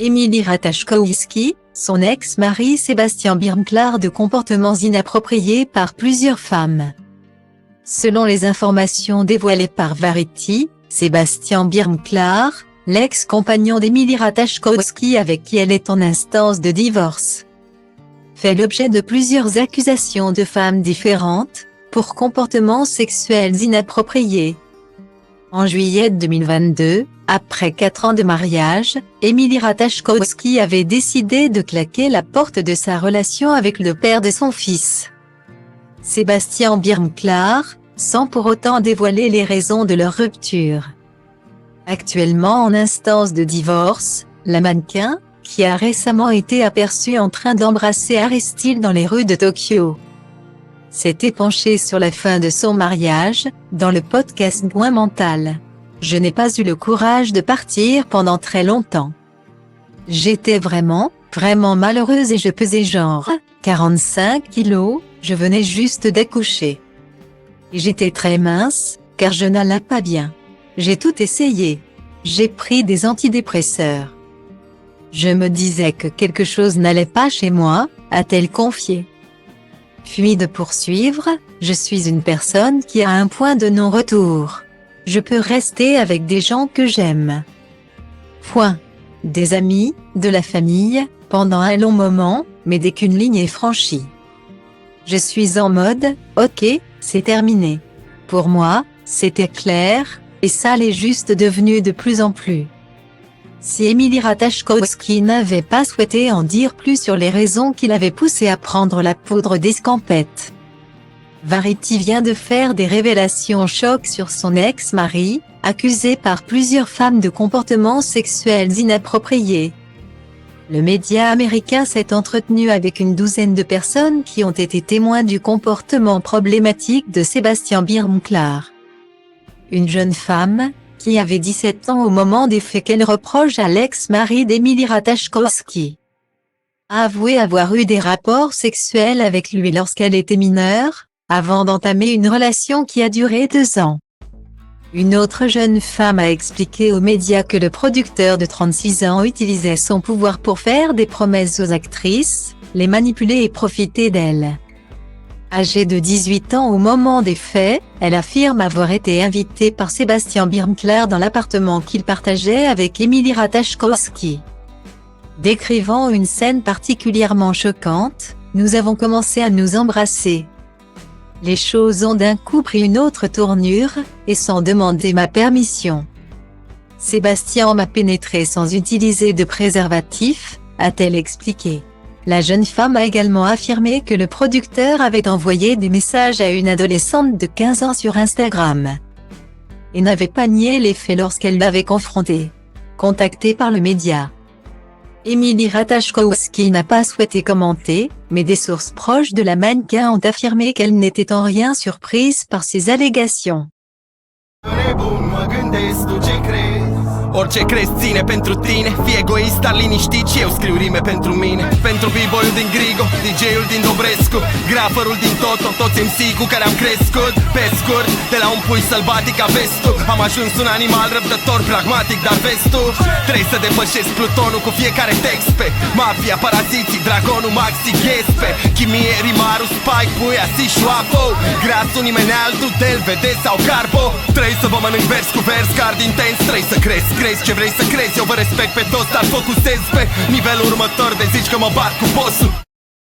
Emily Ratajkowski, son ex-mari Sébastien Birmklard de comportements inappropriés par plusieurs femmes. Selon les informations dévoilées par Variety, Sébastien Birmklard, l'ex-compagnon d'Emily Ratajkowski avec qui elle est en instance de divorce, fait l'objet de plusieurs accusations de femmes différentes, pour comportements sexuels inappropriés. En juillet 2022, après 4 ans de mariage, Emily Ratajkowski avait décidé de claquer la porte de sa relation avec le père de son fils, Sébastien Birmklard, sans pour autant dévoiler les raisons de leur rupture. Actuellement en instance de divorce, la mannequin, qui a récemment été aperçue en train d'embrasser Harry Styles dans les rues de Tokyo, s'est épanchée sur la fin de son mariage, dans le podcast Point Mental. Je n'ai pas eu le courage de partir pendant très longtemps. J'étais vraiment malheureuse et je pesais genre 45 kilos, je venais juste d'accoucher. Et j'étais très mince, car je n'allais pas bien. J'ai tout essayé. J'ai pris des antidépresseurs. Je me disais que quelque chose n'allait pas chez moi, a-t-elle confié. Puis de poursuivre, je suis une personne qui a un point de non-retour. Je peux rester avec des gens que j'aime. Point. Des amis, de la famille, pendant un long moment, mais dès qu'une ligne est franchie, je suis en mode, ok, c'est terminé. Pour moi, c'était clair, et ça l'est juste devenu de plus en plus. Si Emily Ratajkowski n'avait pas souhaité en dire plus sur les raisons qui l'avaient poussée à prendre la poudre d'escampette, Variety vient de faire des révélations choc sur son ex-mari, accusé par plusieurs femmes de comportements sexuels inappropriés. Le média américain s'est entretenu avec une douzaine de personnes qui ont été témoins du comportement problématique de Sébastien Birmklard. Une jeune femme, qui avait 17 ans au moment des faits qu'elle reproche à l'ex-mari d'Emily Ratajkowski, a avoué avoir eu des rapports sexuels avec lui lorsqu'elle était mineure, avant d'entamer une relation qui a duré 2 ans. Une autre jeune femme a expliqué aux médias que le producteur de 36 ans utilisait son pouvoir pour faire des promesses aux actrices, les manipuler et profiter d'elles. Âgée de 18 ans au moment des faits, elle affirme avoir été invitée par Sébastien Birmklard dans l'appartement qu'il partageait avec Emily Ratajkowski. Décrivant une scène particulièrement choquante, « Nous avons commencé à nous embrasser. Les choses ont d'un coup pris une autre tournure, et sans demander ma permission. Sébastien m'a pénétré sans utiliser de préservatif », a-t-elle expliqué. La jeune femme a également affirmé que le producteur avait envoyé des messages à une adolescente de 15 ans sur Instagram, et n'avait pas nié les faits lorsqu'elle l'avait confrontée. Contactée par le média, Emily Ratajkowski n'a pas souhaité commenter, mais des sources proches de la mannequin ont affirmé qu'elle n'était en rien surprise par ces allégations. Orice crezi ține pentru tine, fii egoist, dar liniștit și eu scriu rime pentru mine. Pentru b-boy-ul din Grigo, DJ-ul din Dobrescu, graferul din Toto, toți MC cu care am crescut. Pe scurt, de la un pui sălbatic a vestul, am ajuns un animal răbdător, pragmatic, dar vestul. Trebuie să depășesc plutonul cu fiecare text pe mafia, paraziții, dragonul, maxi, ghespe chimie, rimarul, spike, puia, si, șoapo. Grasul nimeni altul, del, vede sau carbo. Trebuie să vă mănânc vers cu vers, card intens, trebuie să crezi ce vrei să crezi. Eu vă respect pe toți, dar focusez pe nivelul următor de zici că mă bat cu bossul.